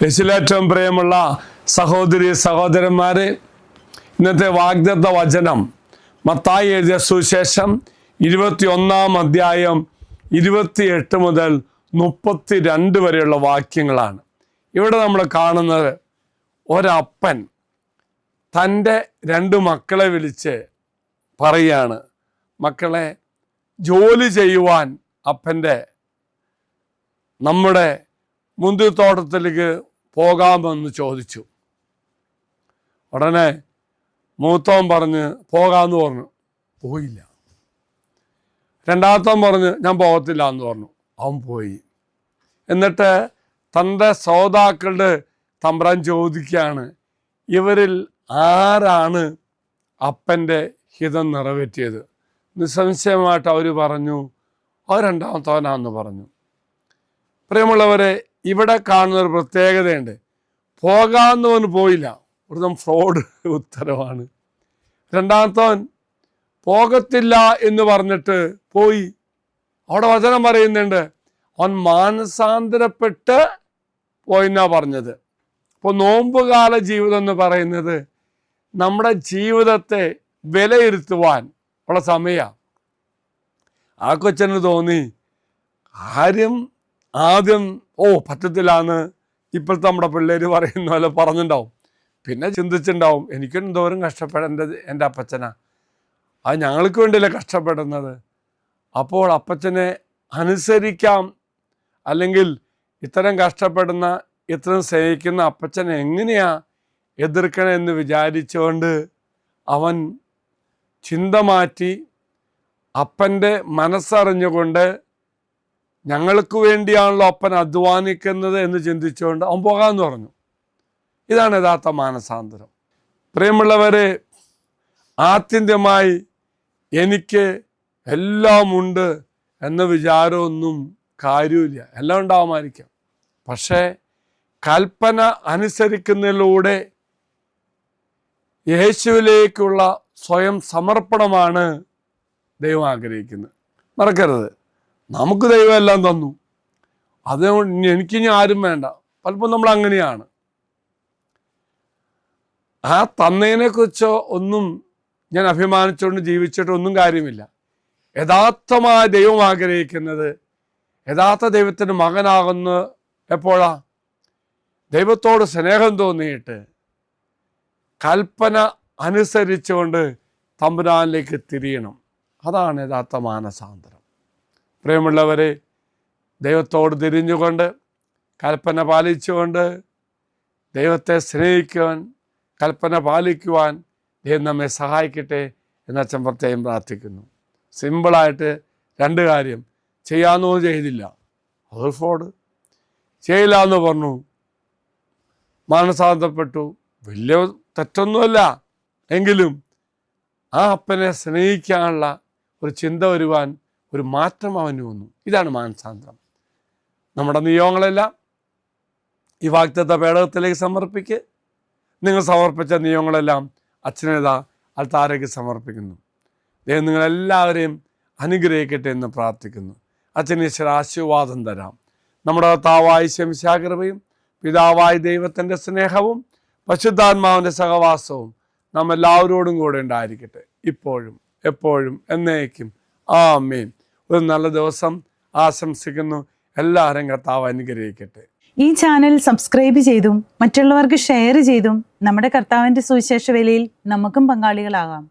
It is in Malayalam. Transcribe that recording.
യേശുവിലേറ്റവും പ്രിയമുള്ള സഹോദരി സഹോദരന്മാരെ, ഇന്നത്തെ വാഗ്ദത്ത വചനം മത്തായി എഴുതിയ സുവിശേഷം 21-ാം അധ്യായം 28 മുതൽ 32 വരെയുള്ള വാക്യങ്ങളാണ്. ഇവിടെ നമ്മൾ കാണുന്നത് ഒരപ്പൻ തൻ്റെ 2 മക്കളെ വിളിച്ച് പറയുകയാണ്, മക്കളെ ജോലി ചെയ്യുവാൻ അപ്പൻ്റെ നമ്മുടെ മുന്തിരിത്തോട്ടത്തിലേക്ക് പോകാമെന്ന് ചോദിച്ചു. ഉടനെ മൂത്തവൻ പറഞ്ഞ് പോകാമെന്ന് പറഞ്ഞു, പോയില്ല. രണ്ടാമത്തവൻ പറഞ്ഞ് ഞാൻ പോകത്തില്ല എന്ന് പറഞ്ഞു, അവൻ പോയി. എന്നിട്ട് തൻ്റെ സഹോദാക്കളുടെ തമ്പ്രാൻ ചോദിക്കുകയാണ്, ഇവരിൽ ആരാണ് അപ്പൻ്റെ ഹിതം നിറവേറ്റിയത്? നിസ്സംശയമായിട്ട് അവർ പറഞ്ഞു, അവർ രണ്ടാമത്തവനാന്ന് പറഞ്ഞു. പ്രിയമുള്ളവരെ, ഇവിടെ കാണുന്നൊരു പ്രത്യേകതയുണ്ട്. പോകാമെന്നവന് പോയില്ല, ഒരു ഫ്രോഡ് ഉത്തരവാണ്. രണ്ടാമത്തവൻ പോകത്തില്ല എന്ന് പറഞ്ഞിട്ട് പോയി. അവിടെ വചനം പറയുന്നുണ്ട്, അവൻ മാനസാന്തരപ്പെട്ട് പോയിന്നാ പറഞ്ഞത്. അപ്പോൾ നോമ്പുകാല ജീവിതം എന്ന് പറയുന്നത് നമ്മുടെ ജീവിതത്തെ വിലയിരുത്തുവാൻ ഉള്ള സമയമാണ്. ആ കൊച്ചന് തോന്നി കാര്യം ആദ്യം പറ്റത്തില്ല എന്ന് ഇപ്പോഴത്തെ നമ്മുടെ പിള്ളേർ പറയുന്ന പോലെ പറഞ്ഞിട്ടുണ്ടാവും. പിന്നെ ചിന്തിച്ചിട്ടുണ്ടാവും, എനിക്കും എന്തോരം കഷ്ടപ്പെടേണ്ടത് എൻ്റെ അപ്പച്ചനാ, അത് ഞങ്ങൾക്ക് വേണ്ടിയല്ലേ കഷ്ടപ്പെടുന്നത്. അപ്പോൾ അപ്പച്ചനെ അനുസരിക്കാം, അല്ലെങ്കിൽ ഇത്തരം കഷ്ടപ്പെടുന്ന ഇത്രയും സ്നേഹിക്കുന്ന അപ്പച്ചനെ എങ്ങനെയാ എതിർക്കണമെന്ന് വിചാരിച്ചുകൊണ്ട് അവൻ ചിന്ത മാറ്റി അപ്പൻ്റെ മനസ്സറിഞ്ഞുകൊണ്ട് ഞങ്ങൾക്ക് വേണ്ടിയാണല്ലോ അപ്പൻ അധ്വാനിക്കുന്നത് എന്ന് ചിന്തിച്ചുകൊണ്ട് അവൻ പോകാമെന്ന് പറഞ്ഞു. ഇതാണ് യഥാർത്ഥ മാനസാന്തരം. പ്രിയമുള്ളവരെ, ആത്യന്തികമായി എനിക്ക് എല്ലാമുണ്ട് എന്ന വിചാരമൊന്നും കാര്യമില്ല. എല്ലാം ഉണ്ടാവുമായിരിക്കാം, പക്ഷേ കൽപ്പന അനുസരിക്കുന്നതിലൂടെ യേശുവിലേക്കുള്ള സ്വയം സമർപ്പണമാണ് ദൈവം ആഗ്രഹിക്കുന്നത്. മറക്കരുത്, നമുക്ക് ദൈവം എല്ലാം തന്നു, അതുകൊണ്ട് എനിക്കിനി ആരും വേണ്ട. പലപ്പോൾ നമ്മൾ അങ്ങനെയാണ്. ആ തന്നതിനെക്കുറിച്ചോ ഒന്നും ഞാൻ അഭിമാനിച്ചുകൊണ്ട് ജീവിച്ചിട്ടൊന്നും കാര്യമില്ല. യഥാർത്ഥമായ ദൈവം ആഗ്രഹിക്കുന്നത്, യഥാർത്ഥ ദൈവത്തിൻ്റെ മകനാകുന്ന എപ്പോഴാ? ദൈവത്തോട് സ്നേഹം തോന്നിയിട്ട് കൽപ്പന അനുസരിച്ചുകൊണ്ട് തമ്പുരാനിലേക്ക് തിരിയണം. അതാണ് യഥാർത്ഥ മാനസാന്തരം. പ്രിയമുള്ളവരെ, ദൈവത്തോട് തിരിഞ്ഞുകൊണ്ട് കൽപ്പന പാലിച്ചുകൊണ്ട് ദൈവത്തെ സ്നേഹിക്കുവാൻ, കൽപ്പന പാലിക്കുവാൻ ദൈവം നമ്മെ സഹായിക്കട്ടെ എന്ന് അച്ഛൻ പ്രത്യേകം പ്രാർത്ഥിക്കുന്നു. സിമ്പിളായിട്ട് 2 കാര്യം. ചെയ്യാമെന്നോ ചെയ്തില്ല, അതൊരു ഫ്രോഡ്. ചെയ്യില്ല എന്ന് പറഞ്ഞു, മാനസാന്തരപ്പെട്ടു, വലിയ തെറ്റൊന്നുമല്ല. എങ്കിലും ആ അപ്പനെ സ്നേഹിക്കാനുള്ള ഒരു ചിന്ത വരുവാൻ, ഒരു മാറ്റം അവന് വന്നു. ഇതാണ് മാനസാന്തരം. നമ്മുടെ നിയോഗങ്ങളെല്ലാം ഈ വാഗ്ദത്ത പേടകത്തിലേക്ക് സമർപ്പിക്ക്. നിങ്ങൾ സമർപ്പിച്ച നിയോഗങ്ങളെല്ലാം അച്ഛനേതാ അൽത്താരയ്ക്ക് സമർപ്പിക്കുന്നു. ദൈവം നിങ്ങളെല്ലാവരെയും അനുഗ്രഹിക്കട്ടെ എന്ന് പ്രാർത്ഥിക്കുന്നു. അച്ഛന് ഈശ്വര ആശീർവാദം തരാം. നമ്മുടെ കർത്താവായ ശംശാകൃപയും പിതാവായ ദൈവത്തിൻ്റെ സ്നേഹവും പരിശുദ്ധാത്മാവിൻ്റെ സഹവാസവും നാം എല്ലാവരോടും കൂടെ ഉണ്ടായിരിക്കട്ടെ, ഇപ്പോഴും എപ്പോഴും എന്നേക്കും. ആമേൻ. ഒരു നല്ല ദിവസം ആശംസിക്കുന്നു. എല്ലാവരും കർത്താവ് അനുഗ്രഹിക്കട്ടെ. ഈ ചാനൽ സബ്സ്ക്രൈബ് ചെയ്തും മറ്റുള്ളവർക്ക് ഷെയർ ചെയ്തും നമ്മുടെ കർത്താവിൻ്റെ സുവിശേഷ വേലയിൽ നമുക്കും പങ്കാളികളാകാം.